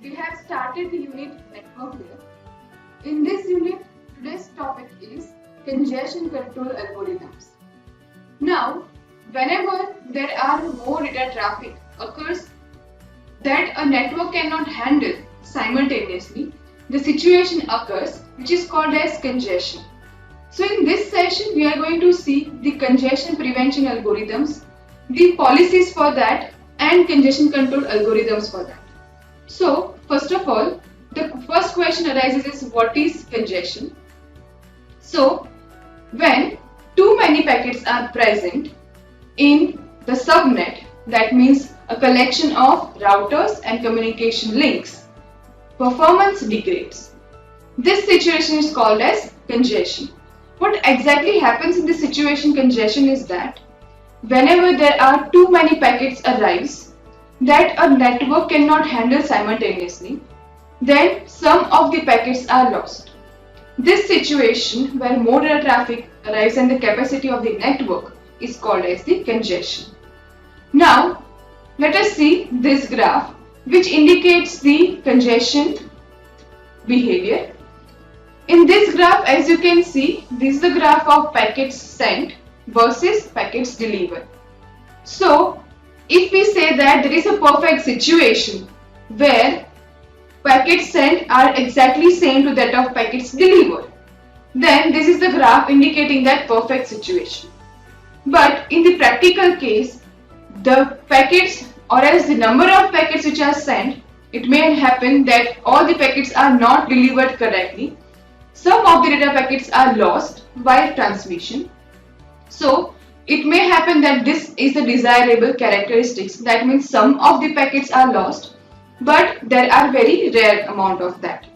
We have started the unit network layer. In this unit, today's topic is congestion control algorithms. Now, whenever there are more data traffic occurs that a network cannot handle simultaneously, the situation occurs which is called as congestion. So in this session, we are going to see the congestion prevention algorithms, the policies for that, and congestion control algorithms for that. So, first of all, the first question arises is what is congestion? So, when too many packets are present in the subnet, that means a collection of routers and communication links, performance degrades. This situation is called as congestion. What exactly happens in this situation congestion is that whenever there are too many packets arise that a network cannot handle simultaneously, then some of the packets are lost. This situation where more data traffic arrives and the capacity of the network is called as the congestion. Now, let us see this graph which indicates the congestion behavior. In this graph, as you can see, this is the graph of packets sent versus packets delivered. So, if we say that there is a perfect situation where packets sent are exactly same to that of packets delivered, then this is the graph indicating that perfect situation. But in the practical case, the packets or else the number of packets which are sent, it may happen that all the packets are not delivered correctly. Some of the data packets are lost while transmission. So, it may happen that this is the desirable characteristics. That means some of the packets are lost, but there are very rare amount of that.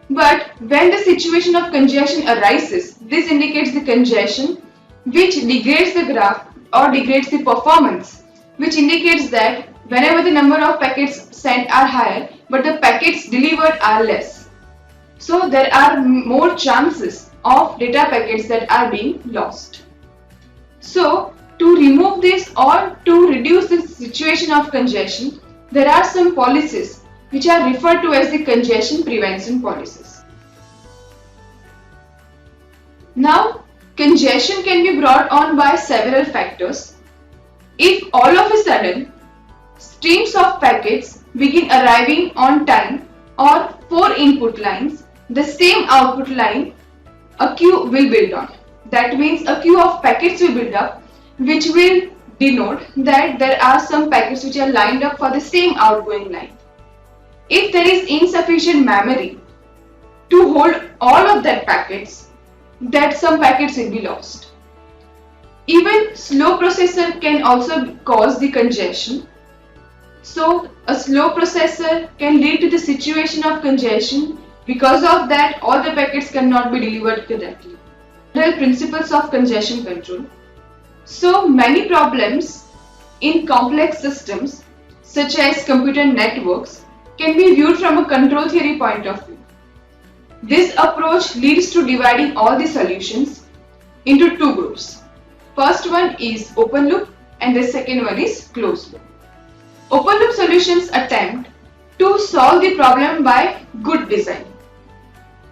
But when the situation of congestion arises, this indicates the congestion which degrades the graph or degrades the performance, which indicates that whenever the number of packets sent are higher, but the packets delivered are less. So there are more chances of data packets that are being lost. So to remove this or to reduce the situation of congestion, there are some policies which are referred to as the congestion prevention policies. Now, congestion can be brought on by several factors. If all of a sudden streams of packets begin arriving on time or 4 input lines, the same output line, a queue will build on. That means a queue of packets will build up, which will denote that there are some packets which are lined up for the same outgoing line. If there is insufficient memory to hold all of that packets, that some packets will be lost. Even slow processor can also cause the congestion. So a slow processor can lead to the situation of congestion. Because of that, all the packets cannot be delivered correctly. General principles of congestion control. So many problems in complex systems such as computer networks can be viewed from a control theory point of view. This approach leads to dividing all the solutions into two groups. First one is open loop and the second one is closed loop. Open loop solutions attempt to solve the problem by good design.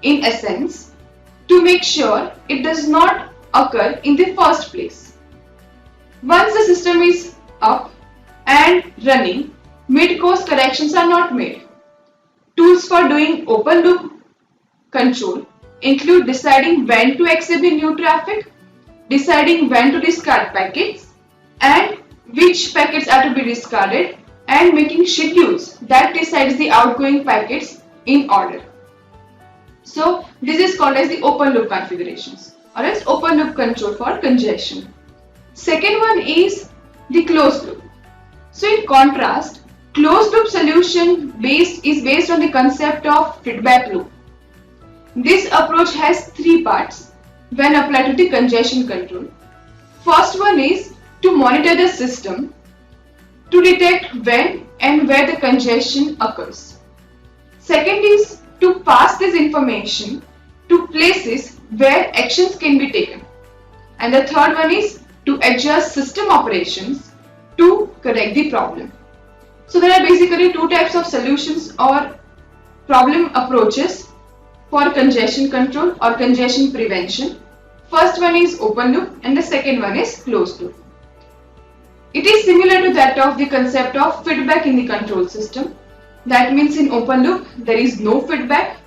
In essence, to make sure it does not occur in the first place. Once the system is up and running, mid-course corrections are not made. Tools for doing open loop control include deciding when to exhibit new traffic, deciding when to discard packets, and which packets are to be discarded, and making schedules that decides the outgoing packets in order. So this is called as the open loop configurations or as open loop control for congestion. Second one is the closed loop. So in contrast, closed loop solution is based on the concept of feedback loop. This approach has three parts when applied to the congestion control. First one is to monitor the system to detect when and where the congestion occurs. Second is to pass this information to places where actions can be taken. And the third one is to adjust system operations to correct the problem. So there are basically two types of solutions or problem approaches for congestion control or congestion prevention. First one is open loop and the second one is closed loop. It is similar to that of the concept of feedback in the control system. That means in open loop there is no feedback,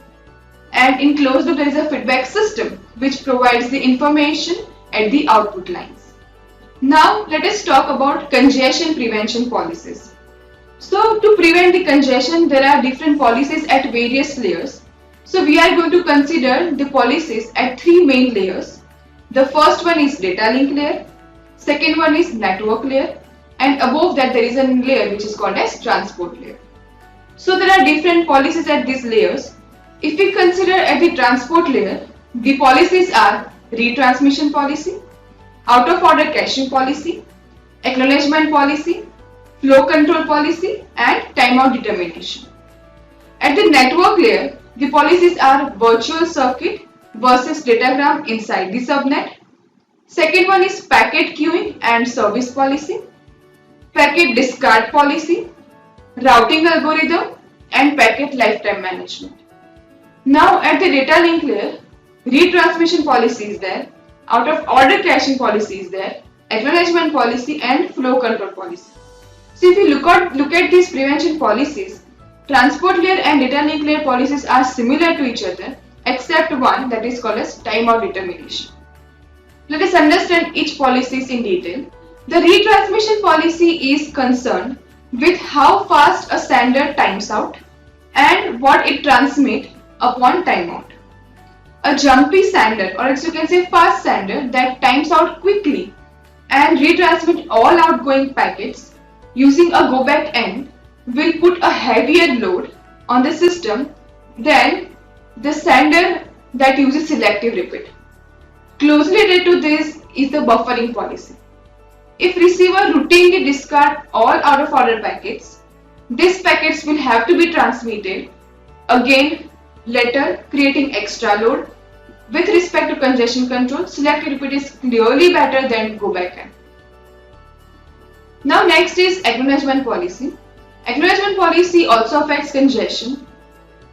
and in closed loop there is a feedback system which provides the information at the output lines. Now let us talk about congestion prevention policies. So to prevent the congestion there are different policies at various layers. So we are going to consider the policies at three main layers. The first one is data link layer, second one is network layer, and above that there is a layer which is called as transport layer. So there are different policies at these layers. If we consider at the transport layer, the policies are retransmission policy, out of order caching policy, acknowledgement policy, flow control policy, and timeout determination. At the network layer, the policies are virtual circuit versus datagram inside the subnet. Second one is packet queuing and service policy, packet discard policy, routing algorithm, and packet lifetime management. Now at the data link layer, retransmission policy is there, out of order caching policy is there, acknowledgement policy, and flow control policy. So if you look at these prevention policies, transport layer and data link layer policies are similar to each other except one, that is called as timeout determination. Let us understand each policies in detail. The retransmission policy is concerned with how fast a sender times out and what it transmits upon timeout. A jumpy sender, or as you can say fast sender, that times out quickly and retransmit all outgoing packets using a go back end will put a heavier load on the system than the sender that uses selective repeat. Closely related to this is the buffering policy. If receiver routinely discard all out of order packets, these packets will have to be transmitted again later, creating extra load. With respect to congestion control, selective repeat is clearly better than go back end. Now next is acknowledgement policy. Acknowledgement policy also affects congestion.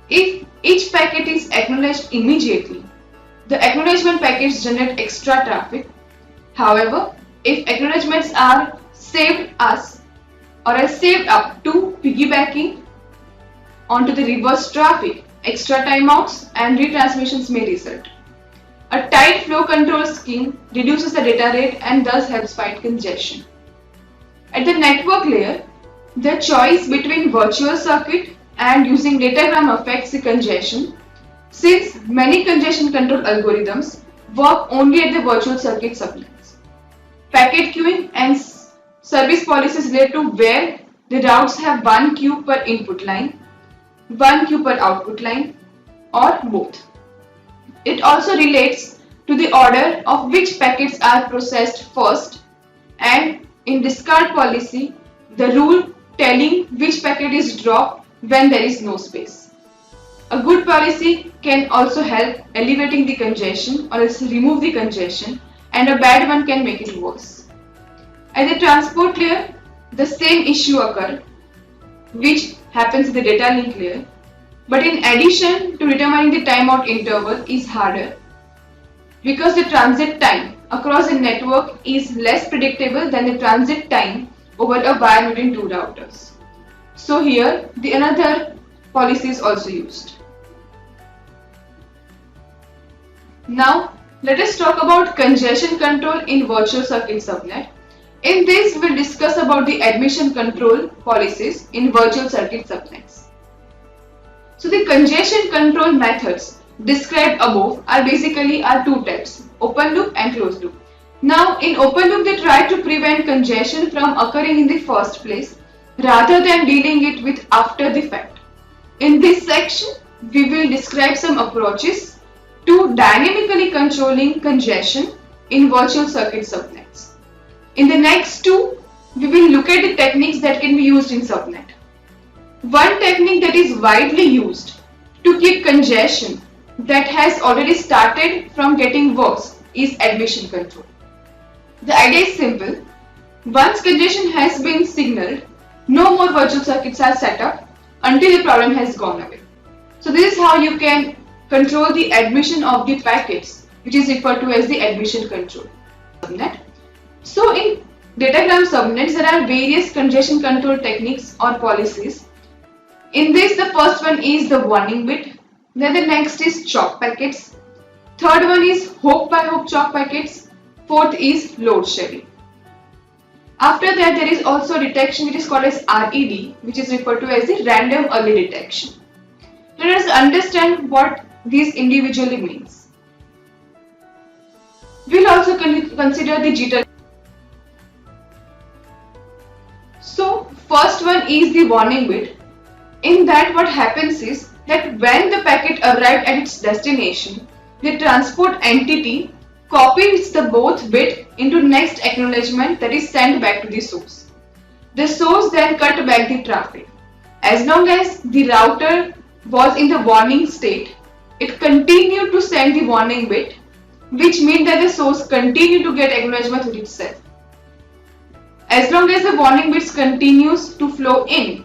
If each packet is acknowledged immediately, the acknowledgement packets generate extra traffic. However, if acknowledgements are saved as or are saved up to piggybacking onto the reverse traffic, extra timeouts and retransmissions may result. A tight flow control scheme reduces the data rate and thus helps fight congestion. At the network layer, the choice between virtual circuit and using datagram affects the congestion, since many congestion control algorithms work only at the virtual circuit sublines. Packet queuing and service policies relate to where the routes have one queue per input line, one queue per output line, or both. It also relates to the order of which packets are processed first, and in discard policy, the rule telling which packet is dropped when there is no space. A good policy can also help alleviating the congestion or else remove the congestion, and a bad one can make it worse. At the transport layer, the same issue occurs, which happens in the data link layer, but in addition to determining the timeout interval is harder because the transit time across the network is less predictable than the transit time over a wire between two routers. So here the another policy is also used. Now let us talk about congestion control in virtual circuit subnet. In this we will discuss about the admission control policies in virtual circuit subnets. So the congestion control methods described above are basically two types, open loop and closed loop. Now in open loop they try to prevent congestion from occurring in the first place rather than dealing it with after the fact. In this section we will describe some approaches to dynamically controlling congestion in virtual circuit subnets. In the next two, we will look at the techniques that can be used in subnet. One technique that is widely used to keep congestion that has already started from getting worse is admission control. The idea is simple. Once congestion has been signaled, no more virtual circuits are set up until the problem has gone away. So this is how you can control the admission of the packets, which is referred to as the admission control subnet. So in datagram subnets there are various congestion control techniques or policies. In this the first one is the warning bit, then the next is chop packets, third one is hope by hope chop packets, fourth is load shedding. After that there is also detection which is called as RED, which is referred to as the random early detection. Let us understand what this individually means. We will also consider the jitter. So first one is the warning bit. In that what happens is that when the packet arrived at its destination, the transport entity copies the both bit into next acknowledgement that is sent back to the source. The source then cut back the traffic. As long as the router was in the warning state, it continued to send the warning bit, which means that the source continued to get acknowledgement with itself. As long as the warning bits continues to flow in,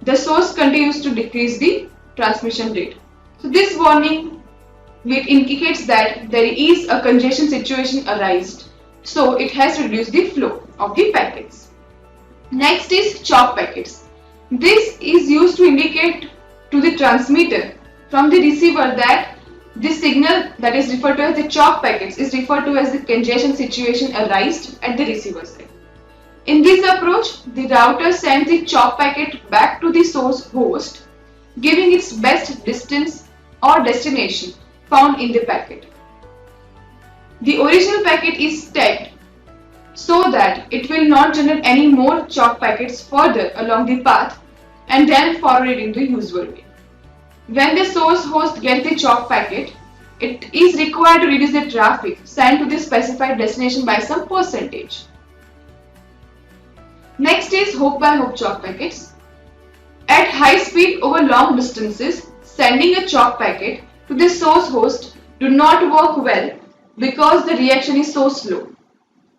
the source continues to decrease the transmission rate. So this warning bit indicates that there is a congestion situation arised, so it has reduced the flow of the packets. Next is chop packets. This is used to indicate to the transmitter from the receiver that the signal that is referred to as the chop packets is referred to as the congestion situation arised at the receiver side. In this approach, the router sends the chop packet back to the source host, giving its best distance or destination found in the packet. The original packet is tagged so that it will not generate any more chop packets further along the path and then forward it in the usual way. When the source host gets the chop packet, it is required to reduce the traffic sent to the specified destination by some percentage. Next is hope by hope chop packets. At high speed over long distances, sending a chop packet to the source host do not work well because the reaction is so slow.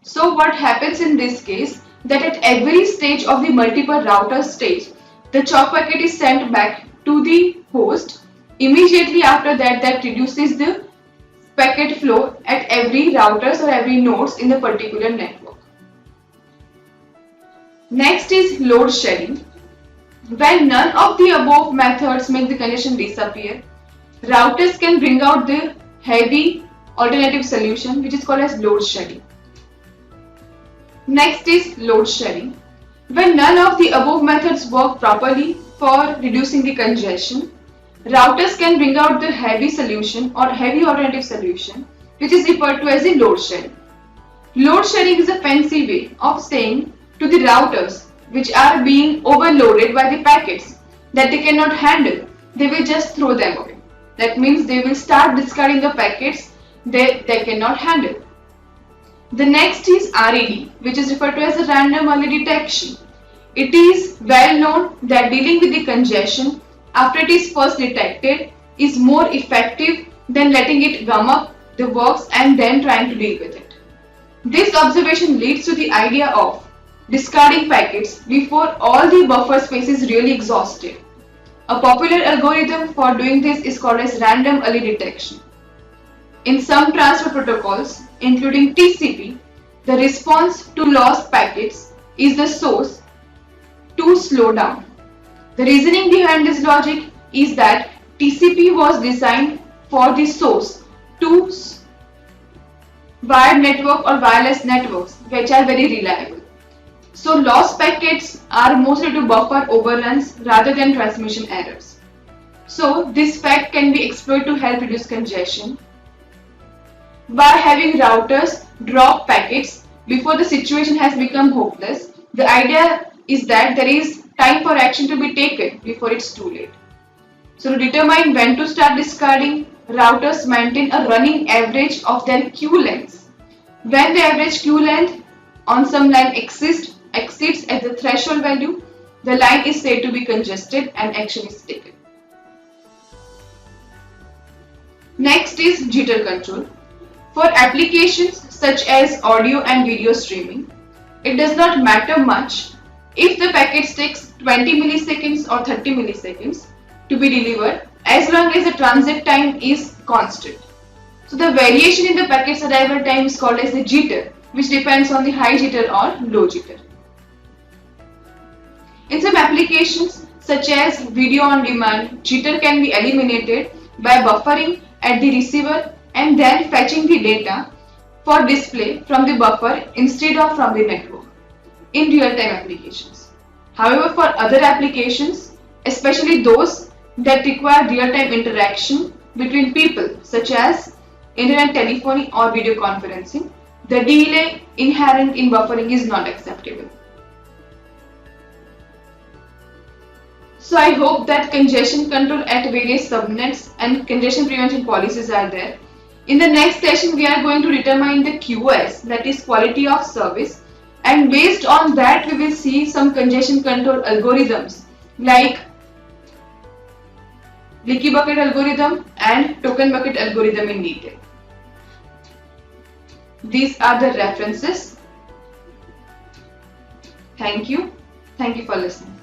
So what happens in this case, that at every stage of the multiple router stage, the chop packet is sent back to the host. Immediately after that, that reduces the packet flow at every routers or every nodes in the particular network. Next is load shedding. When none of the above methods make the congestion disappear, routers can bring out the heavy alternative solution which is called as load shedding. Next is load shedding. When none of the above methods work properly for reducing the congestion, routers can bring out the heavy solution or heavy alternative solution which is referred to as the load shedding. Load shedding is a fancy way of saying to the routers which are being overloaded by the packets that they cannot handle, they will just throw them away. That means they will start discarding the packets they cannot handle. The next is RED, which is referred to as a random early detection. It is well known that dealing with the congestion after it is first detected is more effective than letting it gum up the works and then trying to deal with it. This observation leads to the idea of discarding packets before all the buffer space is really exhausted. A popular algorithm for doing this is called as random early detection. In some transfer protocols, including TCP, the response to lost packets is the source to slow down. The reasoning behind this logic is that TCP was designed for the source to wired network or wireless networks which are very reliable. So lost packets are mostly to buffer overruns rather than transmission errors. So this fact can be exploited to help reduce congestion. By having routers drop packets before the situation has become hopeless, the idea is that there is time for action to be taken before it's too late. So to determine when to start discarding, routers maintain a running average of their queue lengths. When the average queue length on some line exceeds at the threshold value, the line is said to be congested and action is taken. Next is jitter control. For applications such as audio and video streaming, it does not matter much if the packet takes 20 milliseconds or 30 milliseconds to be delivered as long as the transit time is constant. So the variation in the packet's arrival time is called as the jitter, which depends on the high jitter or low jitter. In some applications such as video on demand, jitter can be eliminated by buffering at the receiver and then fetching the data for display from the buffer instead of from the network in real-time applications. However, for other applications, especially those that require real-time interaction between people such as internet telephony or video conferencing, the delay inherent in buffering is not acceptable. So I hope that congestion control at various subnets and congestion prevention policies are there. In the next session, we are going to determine the QoS, that is quality of service, and based on that we will see some congestion control algorithms like leaky bucket algorithm and token bucket algorithm in detail. These are the references. Thank you for listening.